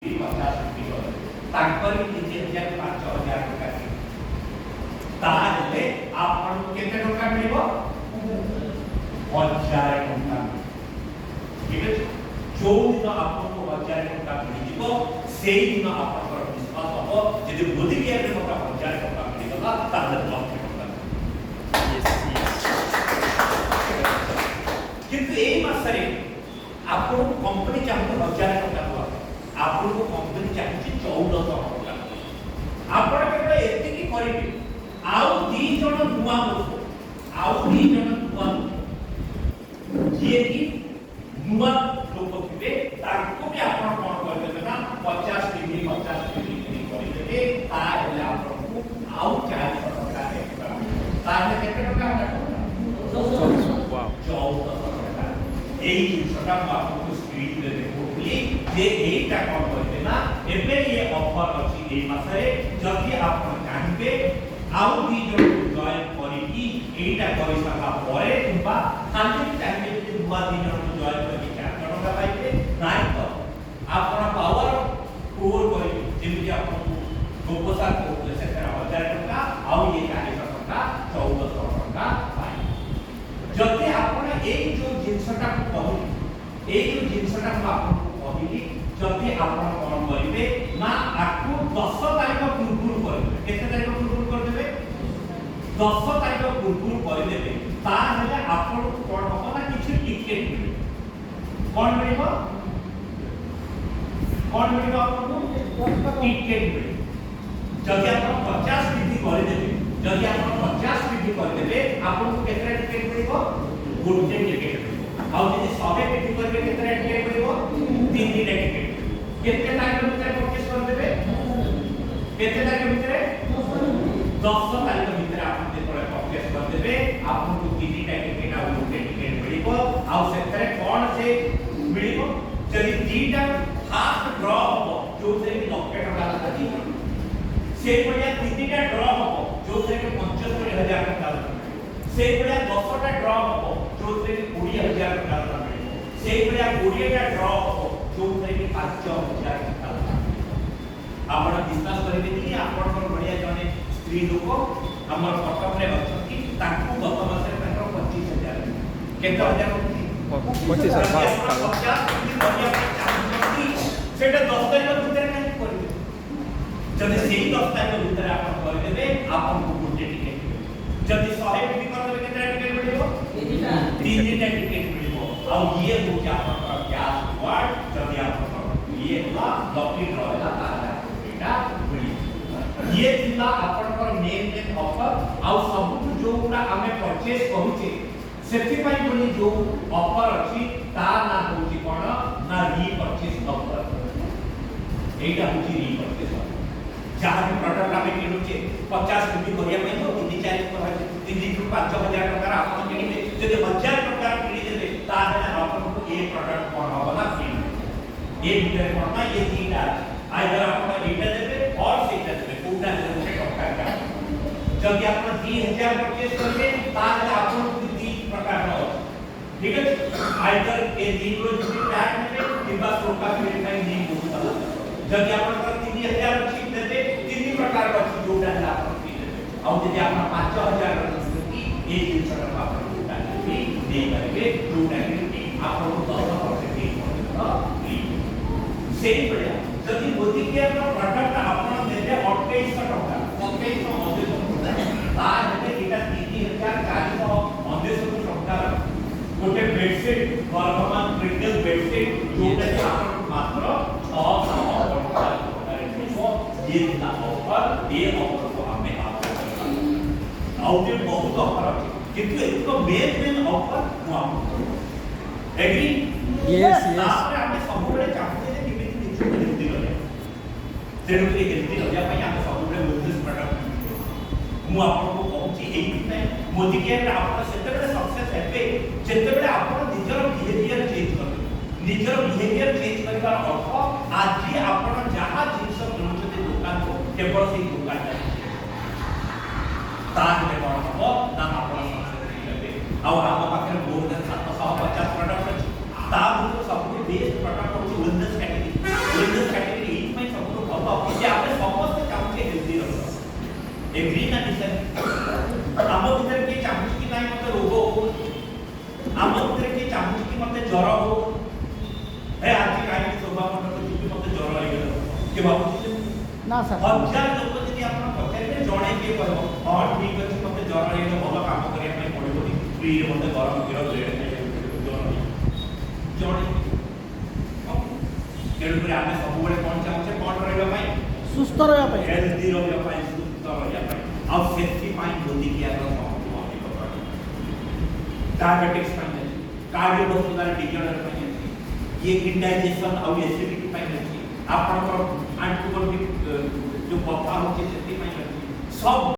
50 ତାଙ୍କରି 3000 5000 ଟଙ୍କା ତାହେଲେ ଆପଣଙ୍କୁ କେତେ ଟଙ୍କା ମିଳିବ 1000 ଟଙ୍କା ଠିକ ଅଛି ଯୋଉ ଦିନ ଆପଣଙ୍କୁ 1000 ଟଙ୍କା ମିଳିଯିବ ସେଇ ଦିନ ଆପଣଙ୍କର ବିଶ୍ୱାସ ହବ ଯଦି ମୋଦି କେୟାରରେ ମୋତେ 1000 ଟଙ୍କା ମିଳିଗଲା ତାହେଲେ ଲକ୍ଷ ଟଙ୍କା କିନ୍ତୁ ଏଇ ମାସରେ ଆପଣଙ୍କୁ କମ୍ପାନୀ ଚାହୁଁଛି 1000 ଟଙ୍କା ଦେବା आपको कंपनी चाहिए 1400 टका आपण केवल एतिकी करिवे आउ दी जण नुवा लोक आउ दी जण नुवा जे कि नुवा लोक थिबे ताको भी आपण कोन करबे ना 50 डिग्री करिवे ता हेले आपको आउ 400 टका देबा ताले केते टका हटा 1400 टका एई जिनसटा आपको स्क्रीन रे देखोली जे एटा कोन करबे ना एबे ये ऑफर अछि एई मासरे जदि आपण चाहबे आउ दी जो जॉइन करिकी एटा करि सका परे किबा खाली चाहबे जे दुआ दी जो जॉइन करिकी 4 टका पाइबे नाइ तो आपण पावर कोर करिबे जेमि आपण गोपसा को सेटा 1000 टका आउ ये 400 टका 1400 टका पाइ जदि आपण एई जो जिनसटा को कहली एई जो जिनसटा को आपण कहली जदि आपण कोन करिवे ना आकु 10 तारिख पूर्व करिवे केते तारिख पूर्व कर देबे 10 तारिख पूर्व कर देबे ता हेले आपण कोन हो ना किछि टिकट मिले कोन मिलिबो आपन टिकट मिले जदि आपण 50 डिग्री कर देबे जदि आपण 50 डिग्री कर देबे आपण को केते टिकट मिलिबो गोटे टिकट मिलिबो आ जदि 100 डिग्री करबे केते टिकट मिलिबो 3 टिकट केते तारिख भितर परचेस कर देबे केते तारिख भितर 10 तारिख भितर आपण जेतले परचेस कर देबे आपन को तीनटा टिकट आ गोटे टिकट मिलिबो आ सेतरे कोन से मिलिबो जदि तीनटा फास्ट ड्रॉ हो जो से 90 टका लागि से बढिया तीनटा ड्रॉ हो जो से 75000 टका से बढिया 10टा ड्रॉ हो जो से 20000 टका मिलिबो से बढिया 20टा ड्रॉ हो जो से 5000 टका आपण विश्वास करिबे कि आपण बढ़िया जने स्त्री लोक हमर कटक रे अछंती ताकू गत मासे ताकर 25000 केते हजार 25000 सेटा 10 तारिख भीतर नहीं करिवे जदि सेही 10 तारिख भीतर आपण कर देबे आपण को गोटे टिकट जदि 100 डिग्री कर देबे केते टिकट मिलिबो तीनटा टिकट मिलिबो आ ये हो क्या आपण गैस रिवार्ड जदि आपण ये ला लकी ड्रॉ ला तारा एटा मिली ये थिला आपनकर मेन ऑफर आ सब जो गुडा हमें परचेस करूचे सेति पई बोली जो ऑफर अछि ता ना होची कोन ना री परचेस ऑफर एटा होची री परचेस जहां भी प्रोडक्ट हमें किनुचे 50 डिग्री करिया पई तो 3-4 पर 3 5000 टका आपन किनिबे जदि 1000 टका किनि देबे ता हेले आपन को ए प्रोडक्ट कोन होबा फ्री ए भीतर कोन ना ये तीनटा आइदर आपन एटा देबे और सेटा देबे कोटा देबे टका का जदि आपन 3000 परचेस करबे ता हेले आपन को 3 प्रकार हो ठीक है आइदर ए 3 रो जो टैग नेबे किबा सोका क्रेडिट में नहीं होता जदि आपन 3000 परचेस देबे 3 प्रकार का जोटा है आपन फ्री देबे और जदि आपन 5000 रखि ए जिनसटा आपन कोटा भी दे करबे जोटा कि आपन को 10% फ्री सेही बढ़िया जदि मोदी केयर का प्रोडक्ट आपन देबे 2800 टका 2800 ता हेले एटा 3400 टका गोटे बेडशीट वर्धमान क्रिटिकल बेडशीट जोटा कि आपन मात्र 600 टका ये ना ऑफर ये ऑफर को हमें आपको आउट बहुत ऑफर है किंतु इसको मेन ऑफर वो आपको एग्री यस आपने हमें सबुरे चाहते हैं कि कितनी निचु हेल्दी रहे तेणु के हेल्दी रहिया पई हमें सबुरे बिजनेस प्रोडक्ट मु आपको कहूची एई नै मोदी केयर आपन सेते बेले सक्सेस हेबे जेते बेले आपन निजर बिहेवियर चेंज करबे निजर बिहेवियर चेंज करबा अर्थ आज आपन जहां जिंस किनुचते दुकान को केवल से दुकान ताकि कोन हो ना आपन सक्सेस हेबे आ हम पाखरे मोर देन 750 प्रोडक्ट अछि ता सब बेस्ट प्रोडक्ट होची विंडोज कैटेगरी के बाबू ना सर हजार लोक जदि आपण पचारे जणे के कहबो हां ठीक अछि मते जरा एनो भलो काम करिया पई पडिबो नी फ्री रे मते गरम गिरो ब्लेड जणे केडु करे आमे सब बेले कोन चाहछे कोन रहबा पई सुस्थ रहबा पई हेल्दी रहबा पई सुस्थ रहबा पई आ सेफ्टी पई जदि के आरो डायबिटिक्स पई कार्डियोवास्कुलर डिजीज पई ये इंडाइजेशन और एसिडिटी पई अछि आपनकर आंटी जो बता होचे सेति पई सब